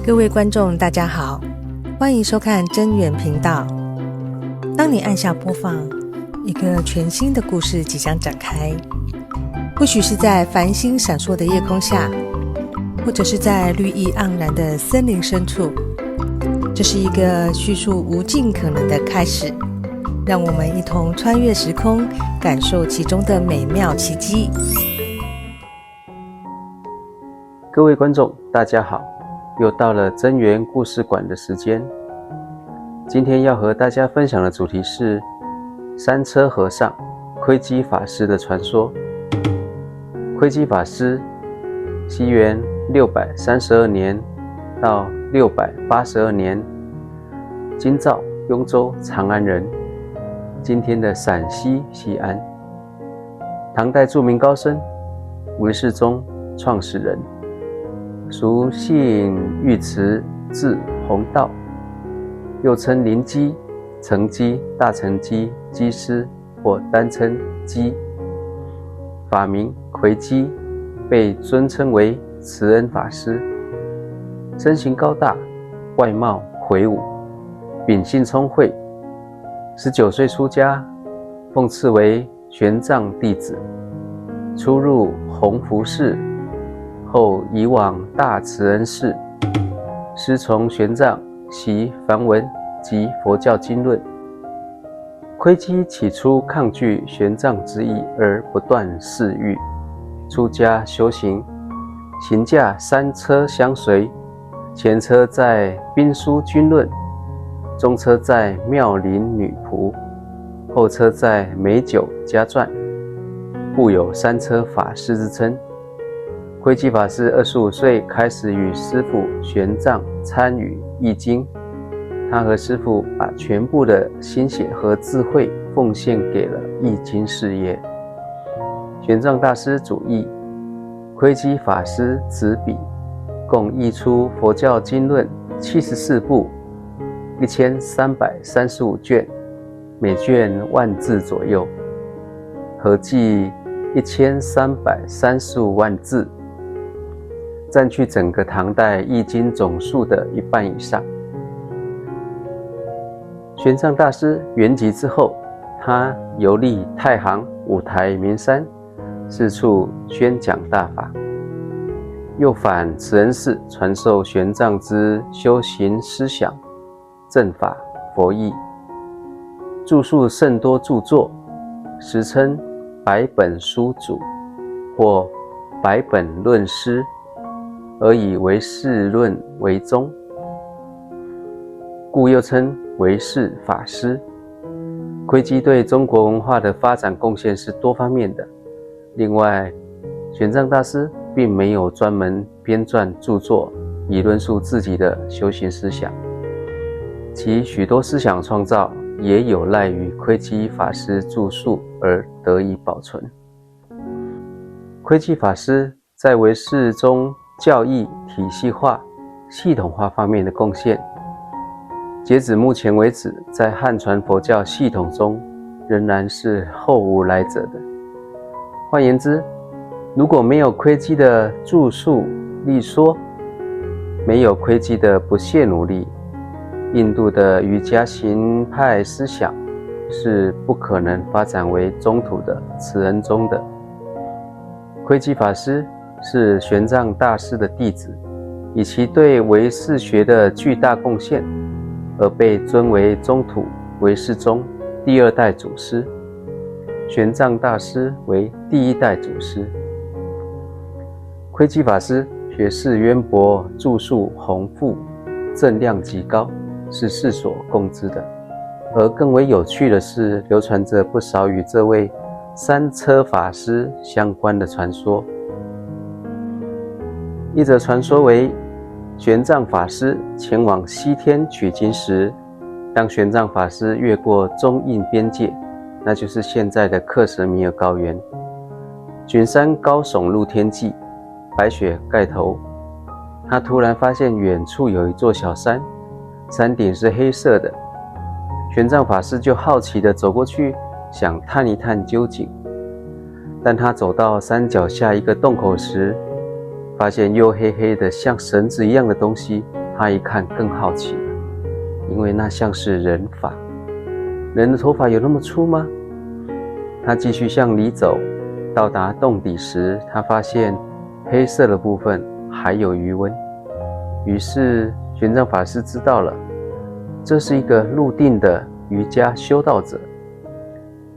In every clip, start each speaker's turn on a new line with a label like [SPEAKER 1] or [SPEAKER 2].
[SPEAKER 1] 各位观众大家好，欢迎收看真源频道。当你按下播放，一个全新的故事即将展开，或许是在繁星闪烁的夜空下，或者是在绿意盎然的森林深处。这是一个叙述无尽可能的开始，让我们一同穿越时空，感受其中的美妙奇迹。
[SPEAKER 2] 各位观众大家好，又到了真源故事馆的时间。今天要和大家分享的主题是三车和尚窥基法师的传说。窥基法师，西元632年到682年，今诏雍州长安人，今天的陕西西安。唐代著名高僧，唯识宗创始人，俗姓玉池，字弘道，又称灵基、成基、大成基、基师或单称基，法名窥基，被尊称为慈恩法师。身形高大，外貌魁梧，秉性聪慧。19岁出家，奉赐为玄奘弟子，初入弘福寺，后移往大慈恩寺，师从玄奘习梵文及佛教经论。窥基起初抗拒玄奘之意，而不断侍御，出家修行，行驾3车相随，前车载兵书军论，中车载妙龄女仆，后车载美酒家传，故有3车法师之称。窥基法师25岁开始与师父玄奘参与易经，他和师父把全部的心血和智慧奉献给了易经事业。玄奘大师主译，窥基法师执笔，共译出佛教经论74部1335卷，每卷10000字左右，合计1335万字，占据整个唐代易经总数的1半以上。玄奘大师圆寂之后，他游历太行、五台、名山，四处宣讲大法，又返慈恩寺传授玄奘之修行思想、正法、佛义，著述甚多著作，时称百本书主或百本论师，而以唯识论为宗，故又称唯识法师。窥基对中国文化的发展贡献是多方面的。另外，玄奘大师并没有专门编撰著作以论述自己的修行思想，其许多思想创造也有赖于窥基法师著述而得以保存。窥基法师在唯识中教义体系化、系统化方面的贡献，截止目前为止，在汉传佛教系统中仍然是后无来者的。换言之，如果没有窥基的著述立说，没有窥基的不懈努力，印度的瑜伽行派思想是不可能发展为中土的慈恩宗的。窥基法师是玄奘大师的弟子，以其对唯识学的巨大贡献，而被尊为中土唯识宗第2代祖师，玄奘大师为第1代祖师。窥基法师学识渊博，著述宏富，正量极高，是世所共知的。而更为有趣的是，流传着不少与这位3车法师相关的传说。一则传说为，玄奘法师前往西天取经时，当玄奘法师越过中印边界，那就是现在的克什米尔高原，群山高耸入天际，白雪盖头，他突然发现远处有一座小山，山顶是黑色的。玄奘法师就好奇地走过去，想探一探究竟。但他走到山脚下一个洞口时，发现又黑黑的像绳子一样的东西，他一看更好奇了，因为那像是人发。人的头发有那么粗吗？他继续向里走，到达洞底时，他发现黑色的部分还有余温。于是玄奘法师知道了，这是一个入定的瑜伽修道者，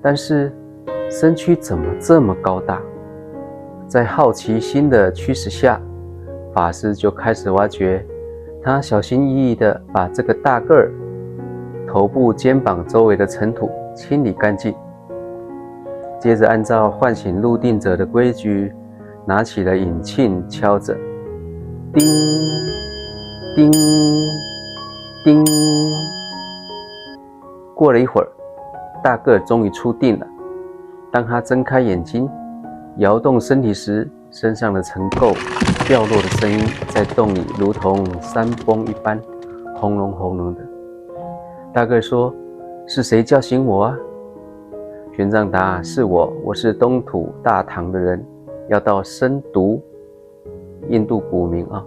[SPEAKER 2] 但是身躯怎么这么高大？在好奇心的驱使下，法师就开始挖掘。他小心翼翼地把这个大个儿头部、肩膀周围的尘土清理干净，接着按照唤醒入定者的规矩，拿起了引磬敲着，叮叮叮。过了一会儿，大个儿终于出定了。当他睁开眼睛摇动身体时，身上的尘垢掉落的声音在洞里如同山崩一般，轰隆轰隆的。大个儿说：“是谁叫醒我啊？”玄奘答：“是我，我是东土大唐的人，要到深毒，印度古名啊，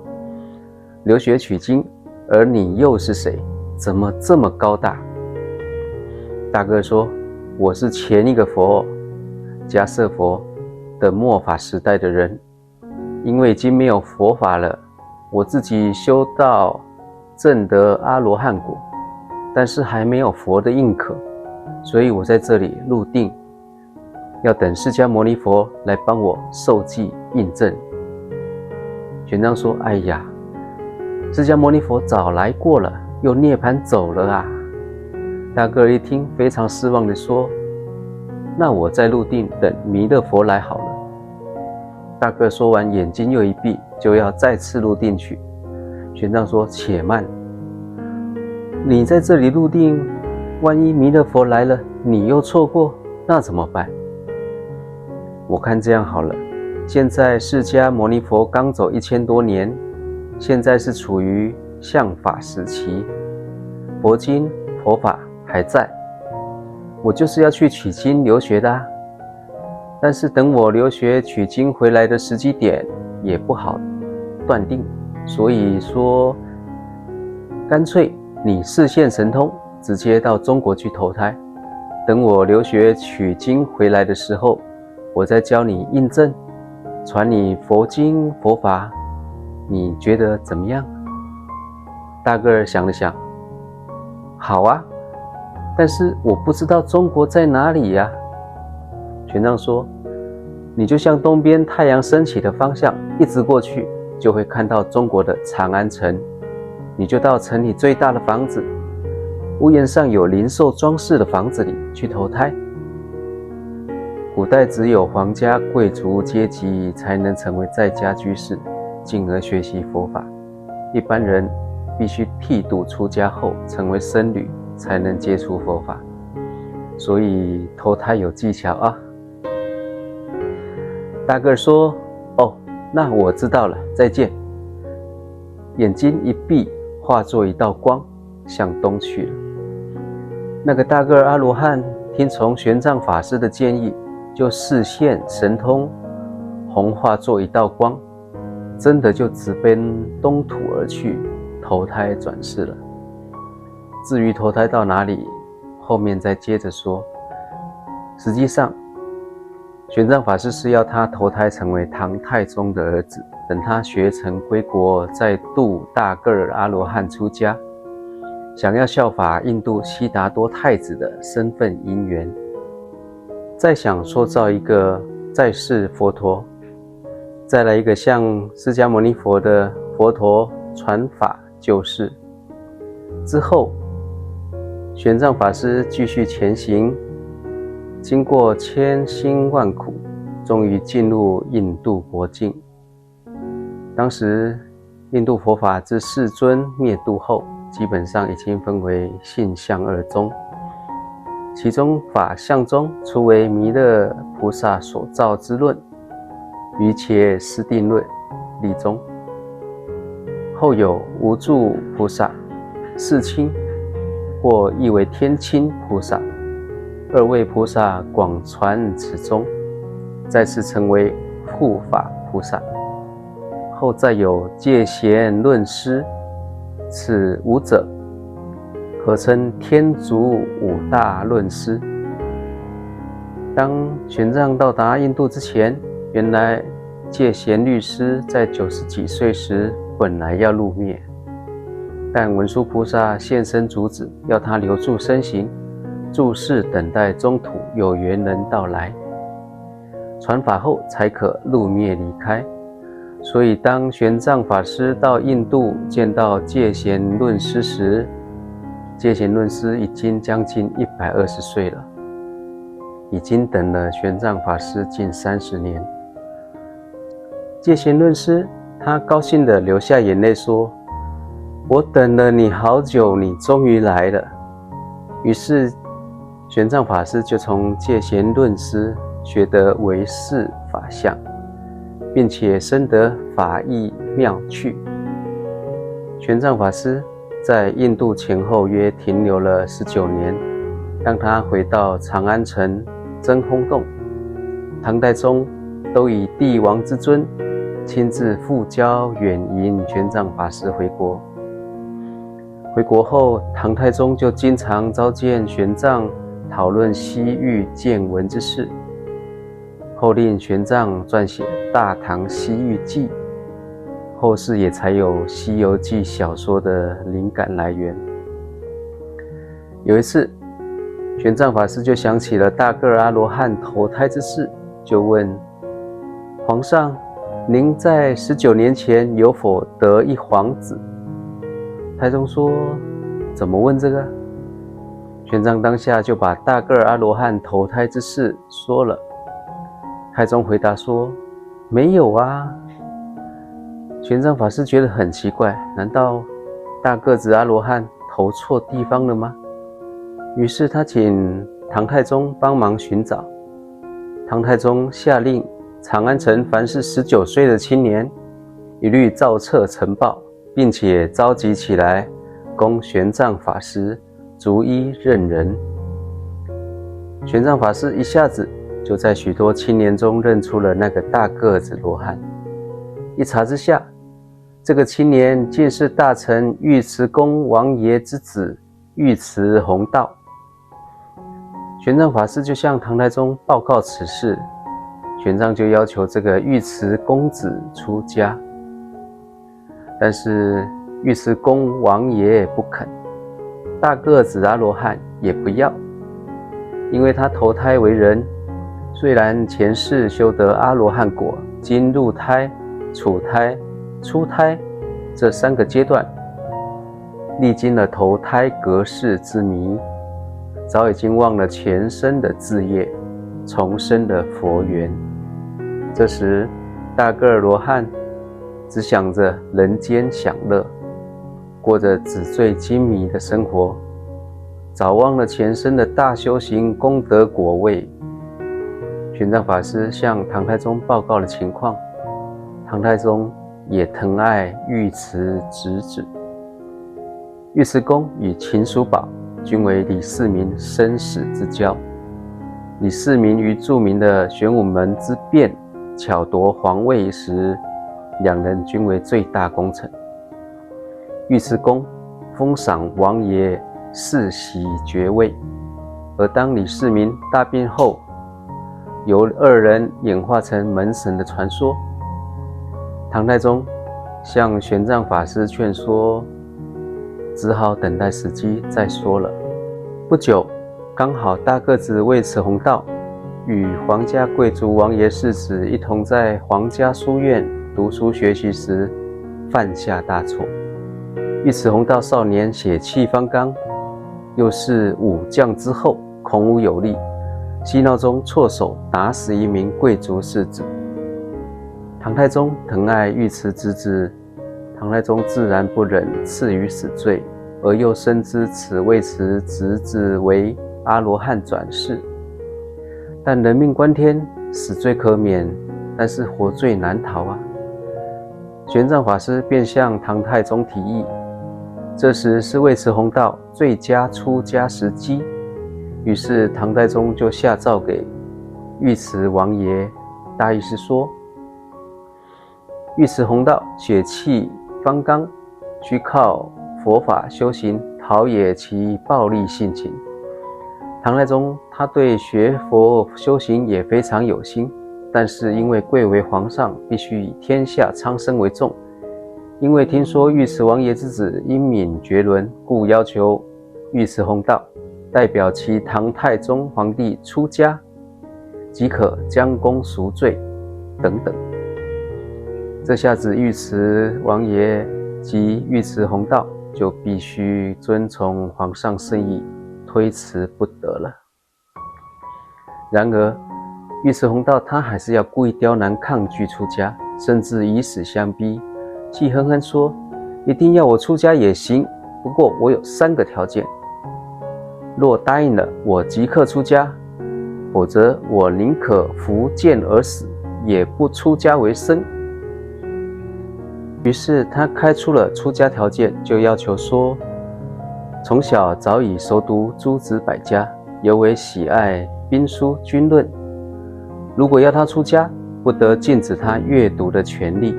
[SPEAKER 2] 留学取经，而你又是谁？怎么这么高大？”大个儿说：“我是前一个佛，迦叶佛的末法时代的人，因为已经没有佛法了，我自己修道证得阿罗汉果，但是还没有佛的印可，所以我在这里入定，要等释迦牟尼佛来帮我受记印证。”玄奘说：“哎呀，释迦牟尼佛早来过了，又涅槃走了啊。”大个儿一听，非常失望地说：“那我再入定，等弥勒佛来好了。”大个儿说完，眼睛又一闭，就要再次入定去。玄奘说：“且慢，你在这里入定，万一弥勒佛来了，你又错过，那怎么办？我看这样好了，现在释迦牟尼佛刚走1000多年，现在是处于相法时期，佛经佛法还在，我就是要去取经留学的啊。但是等我留学取经回来的时机点也不好断定，所以说干脆你示现神通，直接到中国去投胎，等我留学取经回来的时候，我再教你印证，传你佛经佛法，你觉得怎么样？”大个儿想了想：“好啊，但是我不知道中国在哪里呀。”玄奘说：“你就向东边太阳升起的方向一直过去，就会看到中国的长安城，你就到城里最大的房子，屋檐上有零售装饰的房子里去投胎。古代只有皇家贵族阶级才能成为在家居士，进而学习佛法，一般人必须剃度出家后成为僧侣才能接触佛法，所以投胎有技巧啊。”大个儿说：“哦，那我知道了，再见。”眼睛一闭，化作一道光，向东去了。那个大个儿阿罗汉听从玄奘法师的建议，就示现神通，红化作一道光，真的就直奔东土而去，投胎转世了。至于投胎到哪里，后面再接着说。实际上，玄奘法师是要他投胎成为唐太宗的儿子，等他学成归国，再度大个儿阿罗汉出家，想要效法印度悉达多太子的身份因缘，再想塑造一个在世佛陀，再来一个像释迦牟尼佛的佛陀传法救世。之后玄奘法师继续前行，经过千辛万苦，终于进入印度国境。当时印度佛法自世尊灭度后，基本上已经分为性相二宗，其中法相宗初为弥勒菩萨所造之论，瑜伽师定论立宗，后有无住菩萨、世亲或译为天亲菩萨二位菩萨广传此宗，再次成为护法菩萨。后再有戒贤论师，此五者合称天竺五大论师。当玄奘到达印度之前，原来戒贤律师在90几岁时本来要入灭，但文殊菩萨现身阻止，要他留住身形，住世等待中途有缘人到来，传法后才可入灭离开。所以当玄奘法师到印度见到戒贤论师时，戒贤论师已经将近120岁了，已经等了玄奘法师近30年。戒贤论师他高兴地流下眼泪说：我等了你好久，你终于来了。于是玄奘法师就从戒贤论师学得唯识法相，并且深得法义妙趣。玄奘法师在印度前后约停留了19年。当他回到长安城真空洞，唐太宗都以帝王之尊亲自赴交远迎玄奘法师回国。回国后，唐太宗就经常召见玄奘讨论西域见闻之事，后令玄奘撰写《大唐西域记》，后世也才有《西游记》小说的灵感来源。有一次，玄奘法师就想起了大个儿阿罗汉投胎之事，就问皇上：您在19年前有否得一皇子？太宗说：怎么问这个？玄奘当下就把大个儿阿罗汉投胎之事说了。太宗回答说：没有啊。玄奘法师觉得很奇怪，难道大个子阿罗汉投错地方了吗？于是他请唐太宗帮忙寻找。唐太宗下令长安城凡是19岁的青年一律造册呈报，并且召集起来供玄奘法师逐一认人。玄奘法师一下子就在许多青年中认出了那个大个子罗汉。一查之下，这个青年竟是大臣尉迟恭王爷之子尉迟弘道。玄奘法师就向唐太宗报告此事，玄奘就要求这个尉迟公子出家，但是尉迟恭王爷不肯，大个子阿罗汉也不要，因为他投胎为人，虽然前世修得阿罗汉果，经入胎、处胎、出胎这3个阶段，历经了投胎隔世之谜，早已经忘了前生的志业，重生的佛缘。这时大个儿罗汉只想着人间享乐，过着纸醉金迷的生活，早忘了前生的大修行功德果位。玄奘法师向唐太宗报告了情况，唐太宗也疼爱尉迟侄子。尉迟恭与秦叔宝均为李世民生死之交。李世民于著名的玄武门之变巧夺皇位时，两人均为最大功臣。尉迟恭封赏王爷世袭爵位，而当李世民大病后，由2人演化成门神的传说。唐太宗向玄奘法师劝说，只好等待时机再说了。不久，刚好大个子尉迟弘道与皇家贵族王爷世子一同在皇家书院读书学习时，犯下大错。尉迟弘道少年血气方刚，又是武将之后，孔武有力，嬉闹中错手打死一名贵族世子。唐太宗疼爱尉迟之子，唐太宗自然不忍赐予死罪，而又深知此尉迟侄子为阿罗汉转世，但人命关天，死罪可免，但是活罪难逃啊。玄奘法师便向唐太宗提议，这时是尉迟弘道最佳出家时机，于是唐太宗就下诏给尉迟王爷，大意是说，尉迟弘道血气方刚，需靠佛法修行陶冶其暴戾性情。唐太宗他对学佛修行也非常有心，但是因为贵为皇上，必须以天下苍生为重。因为听说尉迟王爷之子英敏绝伦，故要求尉迟弘道代表其唐太宗皇帝出家，即可将功赎罪等等。这下子尉迟王爷及尉迟弘道就必须遵从皇上圣意，推辞不得了。然而尉迟弘道他还是要故意刁难抗拒出家，甚至以死相逼，气哼哼说，一定要我出家也行，不过我有3个条件，若答应了我即刻出家，否则我宁可服剑而死，也不出家为僧。于是他开出了出家条件，就要求说，从小早已熟读诸子百家，尤为喜爱兵书军论，如果要他出家，不得禁止他阅读的权利。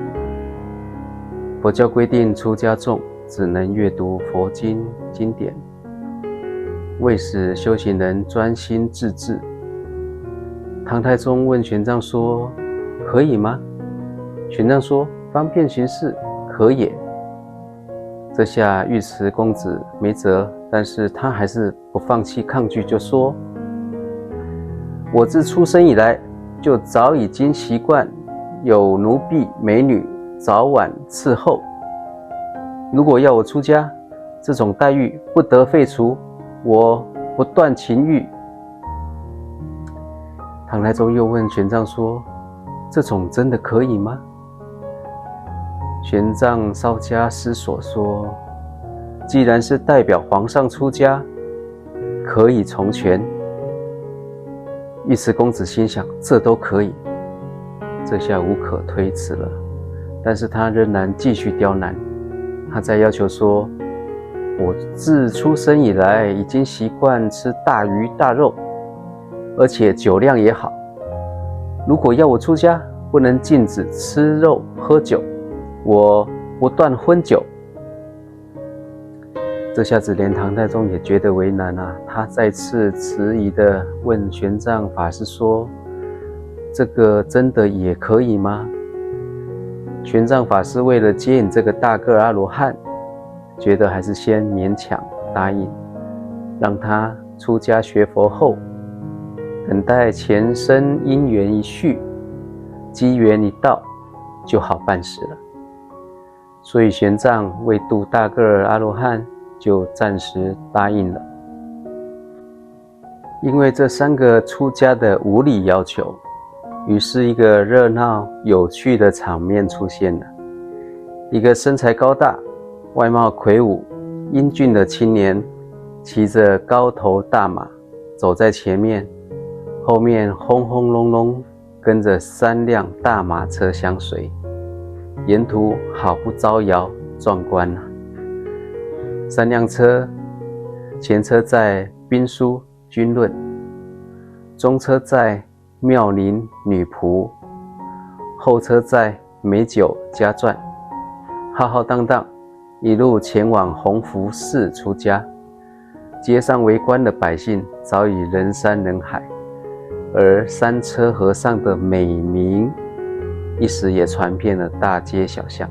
[SPEAKER 2] 佛教规定出家众只能阅读佛经经典，为使修行人专心致志。唐太宗问玄奘说，可以吗？玄奘说，方便行事，可也。这下尉迟公子没辙，但是他还是不放弃抗拒，就说，我自出生以来就早已经习惯有奴婢美女早晚伺候，如果要我出家，这种待遇不得废除，我不断情欲。唐太宗又问玄奘说，这种真的可以吗？玄奘稍加思索说，既然是代表皇上出家，可以从权。尉迟公子心想，这都可以，这下无可推辞了。但是他仍然继续刁难，他再要求说，我自出生以来已经习惯吃大鱼大肉，而且酒量也好，如果要我出家，不能禁止吃肉喝酒，我不断荤酒。这下子连唐太宗也觉得为难啊，他再次迟疑地问玄奘法师说，这个真的也可以吗？玄奘法师为了接引这个大个阿罗汉，觉得还是先勉强答应，让他出家学佛后，等待前生因缘一续，机缘一到，就好办事了。所以玄奘为度大个阿罗汉，就暂时答应了。因为这3个出家的无理要求，于是一个热闹有趣的场面出现了。一个身材高大、外貌魁梧、英俊的青年，骑着高头大马走在前面，后面轰轰隆隆跟着3辆大马车相随，沿途好不招摇壮观啊。3辆车，前车载兵书军论，中车载妙龄女仆，后车载美酒家传，浩浩荡荡一路前往弘福寺出家。街上围观的百姓早已人山人海，而3车和尚的美名一时也传遍了大街小巷，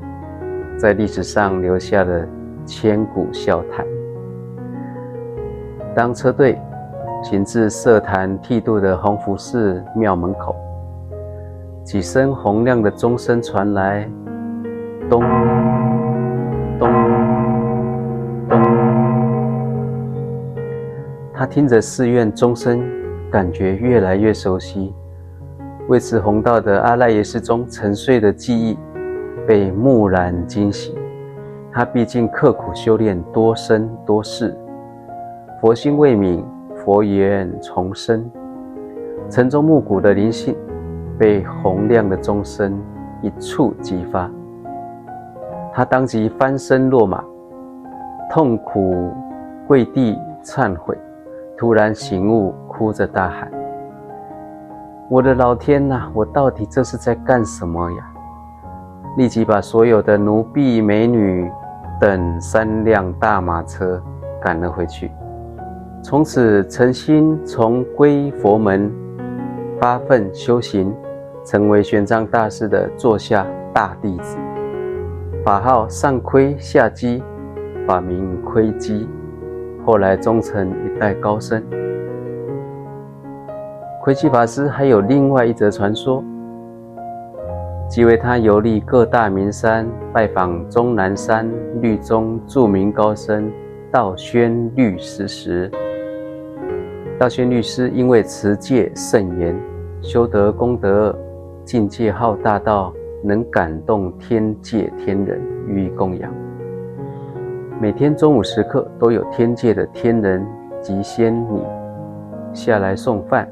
[SPEAKER 2] 在历史上留下了千古笑谈。当车队行至设坛剃度的弘福寺庙门口，几声洪亮的钟声传来，咚咚咚。他听着寺院钟声，感觉越来越熟悉。尉迟弘道的阿赖耶识中沉睡的记忆被蓦然惊醒。他毕竟刻苦修炼多生多世，佛心未泯，佛缘重生，晨钟暮鼓的灵性被洪亮的钟声一触即发。他当即翻身落马，痛苦跪地忏悔，突然醒悟，哭着大喊，我的老天哪，我到底这是在干什么呀？立即把所有的奴婢美女等3辆大马车赶了回去。从此诚心从归佛门发奋修行，成为玄奘大师的座下大弟子，法号上窥下机，法名窥基，后来终成一代高僧。窥基法师还有另外一则传说，即为他游历各大名山，拜访终南山律宗著名高僧道宣律师时，道宣律师因为持戒甚严，修得功德境界浩大到能感动天界天人予以供养。每天中午时刻都有天界的天人及仙女下来送饭。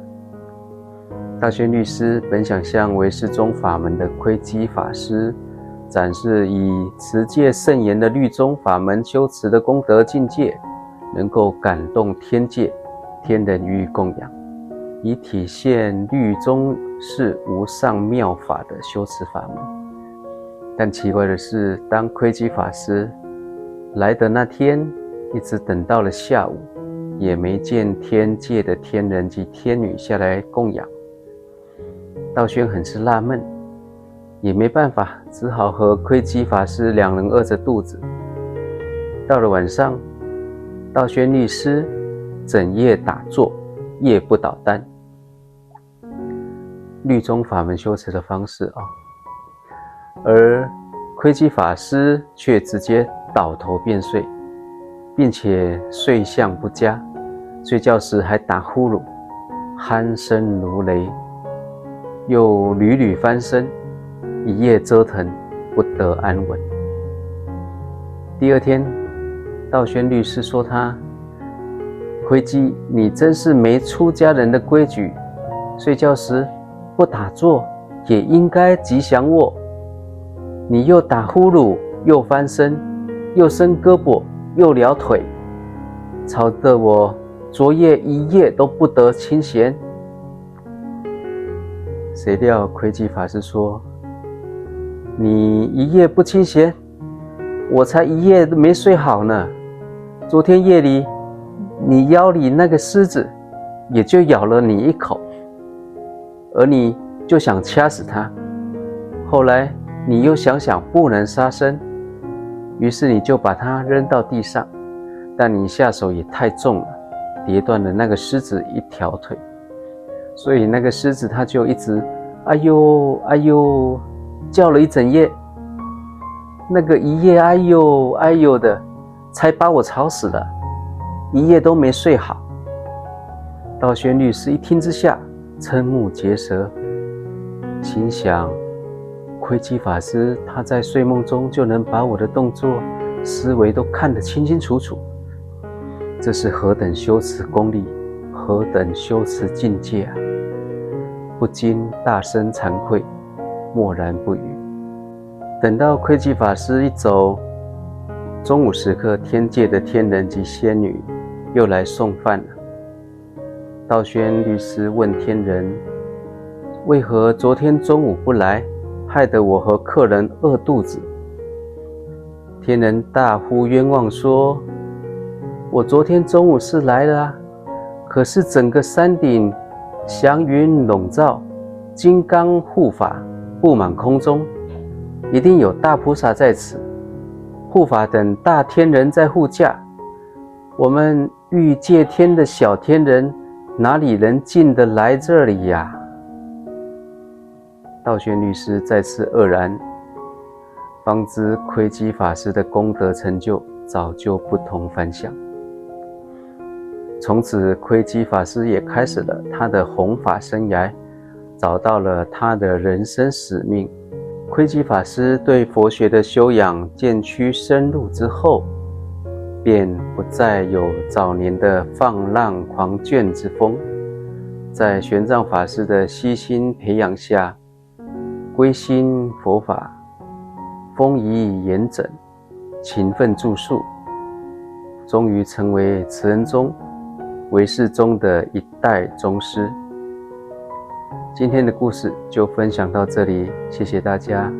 [SPEAKER 2] 道宣律师本想向唯识宗法门的窥基法师展示以持戒甚严的律宗法门修持的功德境界，能够感动天界天人予以供养，以体现律宗是无上妙法的修持法门。但奇怪的是，当窥基法师来的那天，一直等到了下午，也没见天界的天人及天女下来供养。道宣很是纳闷，也没办法，只好和窥基法师2人饿着肚子。到了晚上，道宣律师整夜打坐，夜不倒单。律宗法门修持的方式而窥基法师却直接倒头便睡，并且睡相不佳，睡觉时还打呼噜，鼾声如雷，又屡屡翻身，一夜折腾，不得安稳。第二天，道宣律师说他：窥基，你真是没出家人的规矩，睡觉时不打坐也应该吉祥卧，你又打呼噜，又翻身，又伸胳膊，又撩腿，吵得我昨夜一夜都不得清闲。谁料窥基法师说：你一夜不清闲，我才一夜都没睡好呢。昨天夜里，你腰里那个狮子也就咬了你一口，而你就想掐死它。后来你又想想不能杀生，于是你就把它扔到地上，但你下手也太重了，跌断了那个狮子一条腿。所以那个狮子它就一直哎呦哎呦叫了一整夜，那个一夜哎呦哎呦的，才把我吵死了，一夜都没睡好。道宣律师一听之下瞠目结舌，心想：窥基法师他在睡梦中就能把我的动作思维都看得清清楚楚，这是何等修持功力，何等修持境界啊！不禁大声惭愧，默然不语。等到窥基法师一走，中午时刻，天界的天人及仙女又来送饭了。道宣律师问天人：为何昨天中午不来，害得我和客人饿肚子？天人大呼冤枉说：我昨天中午是来了啊，可是整个山顶祥云笼罩，金刚护法布满空中，一定有大菩萨在此，护法等大天人在护驾，我们欲界天的小天人哪里能进得来这里呀？道宣律师再次愕然，方知窥基法师的功德成就早就不同凡响。从此窥基法师也开始了他的弘法生涯，找到了他的人生使命。窥基法师对佛学的修养渐趋深入之后，便不再有早年的放浪狂狷之风，在玄奘法师的悉心培养下，归心佛法，丰仪严整，勤奋著述，终于成为慈恩宗唯识宗的一代宗师。今天的故事就分享到这里，谢谢大家。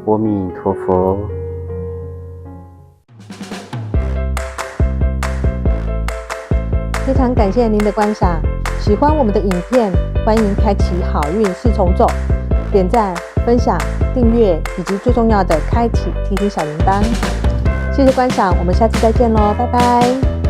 [SPEAKER 2] 阿弥陀佛。
[SPEAKER 1] 非常感谢您的观赏，喜欢我们的影片，欢迎开启好运四重奏，点赞、分享、订阅，以及最重要的开启提醒小铃铛。谢谢观赏，我们下次再见喽，拜拜。